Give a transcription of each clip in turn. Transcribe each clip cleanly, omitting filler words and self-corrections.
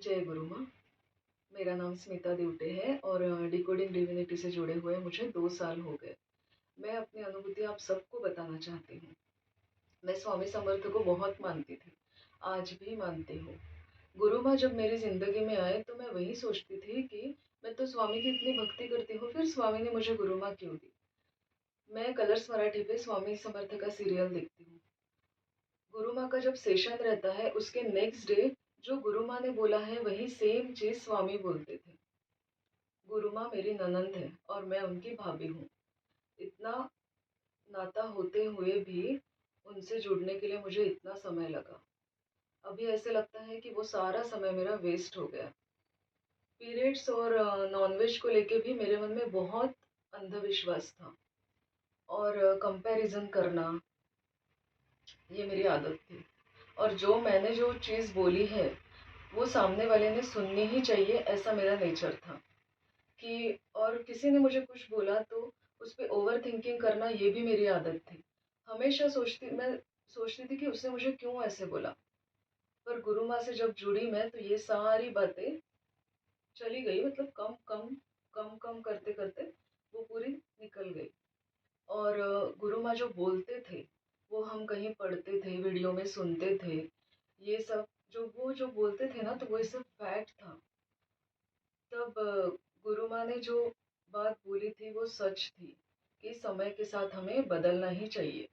जय गुरु माँ। मेरा नाम स्मिता दिवटे है और डिकोडिंग डिविनिटी से जुड़े हुए मुझे 2 साल हो गए। मैं अपनी अनुभूति आप सबको बताना चाहती हूँ। मैं स्वामी समर्थ को बहुत मानती थी, आज भी मानती हूँ। गुरु माँ जब मेरी ज़िंदगी में आए तो मैं वही सोचती थी कि मैं तो स्वामी की इतनी भक्ति करती हूँ, फिर स्वामी ने मुझे गुरु माँ क्यों दी? मैं कलर्स मराठी पे स्वामी समर्थ का सीरियल देखती हूँ। गुरु माँ का जब सेशन रहता है उसके नेक्स्ट डे जो गुरु माँ ने बोला है वही सेम चीज़ स्वामी बोलते थे। गुरु माँ मेरी ननंद है और मैं उनकी भाभी हूँ। इतना नाता होते हुए भी उनसे जुड़ने के लिए मुझे इतना समय लगा। अभी ऐसे लगता है कि वो सारा समय मेरा वेस्ट हो गया। पीरियड्स और नॉनवेज को लेके भी मेरे मन में बहुत अंधविश्वास था और कंपैरिजन करना, ये मेरी आदत थी। और जो चीज़ बोली है वो सामने वाले ने सुननी ही चाहिए, ऐसा मेरा नेचर था। कि और किसी ने मुझे कुछ बोला तो उस पे ओवरथिंकिंग करना, ये भी मेरी आदत थी। हमेशा मैं सोचती थी कि उसने मुझे क्यों ऐसे बोला। पर गुरु माँ से जब जुड़ी मैं तो ये सारी बातें चली गई, मतलब कम कम कम कम करते करते वो पूरी निकल गई। और गुरु माँ जो बोलते थे वो हम कहीं पढ़ते थे, वीडियो में सुनते थे। ये सब जो बोलते थे ना, तो वो ये सब फैक्ट था। तब गुरु माँ ने जो बात बोली थी वो सच थी कि समय के साथ हमें बदलना ही चाहिए।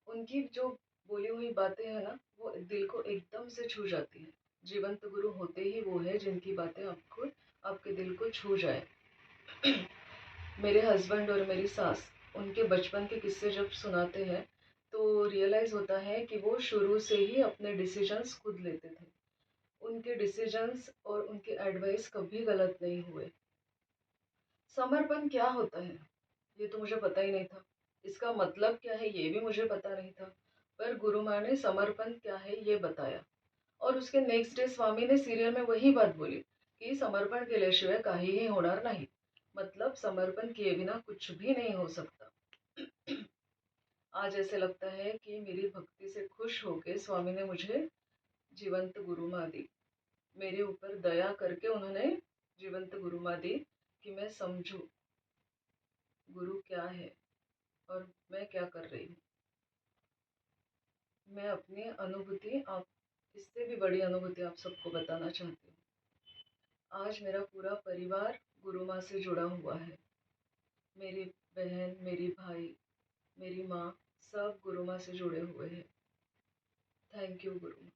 उनकी जो बोली हुई बातें हैं ना, वो दिल को एकदम से छू जाती हैं। जीवंत गुरु होते ही वो है जिनकी बातें आपको आपके दिल को छू जाए। मेरे हस्बैंड और मेरी सास, उनके बचपन के किस्से जब सुनाते हैं तो रियलाइज़ होता है कि वो शुरू से ही अपने डिसीजंस खुद लेते थे। उनके डिसीजंस और उनके एडवाइस कभी गलत नहीं हुए। समर्पण क्या होता है ये तो मुझे पता ही नहीं था। इसका मतलब क्या है ये भी मुझे पता नहीं था। पर गुरु माँ ने समर्पण क्या है ये बताया। और उसके नेक्स्ट डे स्वामी ने सीरियल में वही बात बोली की समर्पण केल्याशिवाय काहीही होणार नाही। मतलब समर्पण किए बिना कुछ भी नहीं हो सकता। आज ऐसे लगता है कि मेरी भक्ति से खुश होकर स्वामी ने मुझे जीवंत गुरु माँ दी। मेरे ऊपर दया करके उन्होंने जीवंत गुरु माँ दी कि मैं समझूं गुरु क्या है और मैं क्या कर रही हूँ। मैं अपनी अनुभूति आप इससे भी बड़ी अनुभूति आप सबको बताना चाहती हूँ। आज मेरा पूरा परिवार गुरु माँ से जुड़ा हुआ है। मेरी बहन, मेरी भाई, मेरी माँ, सब गुरु माँ से जुड़े हुए हैं। थैंक यू गुरु माँ।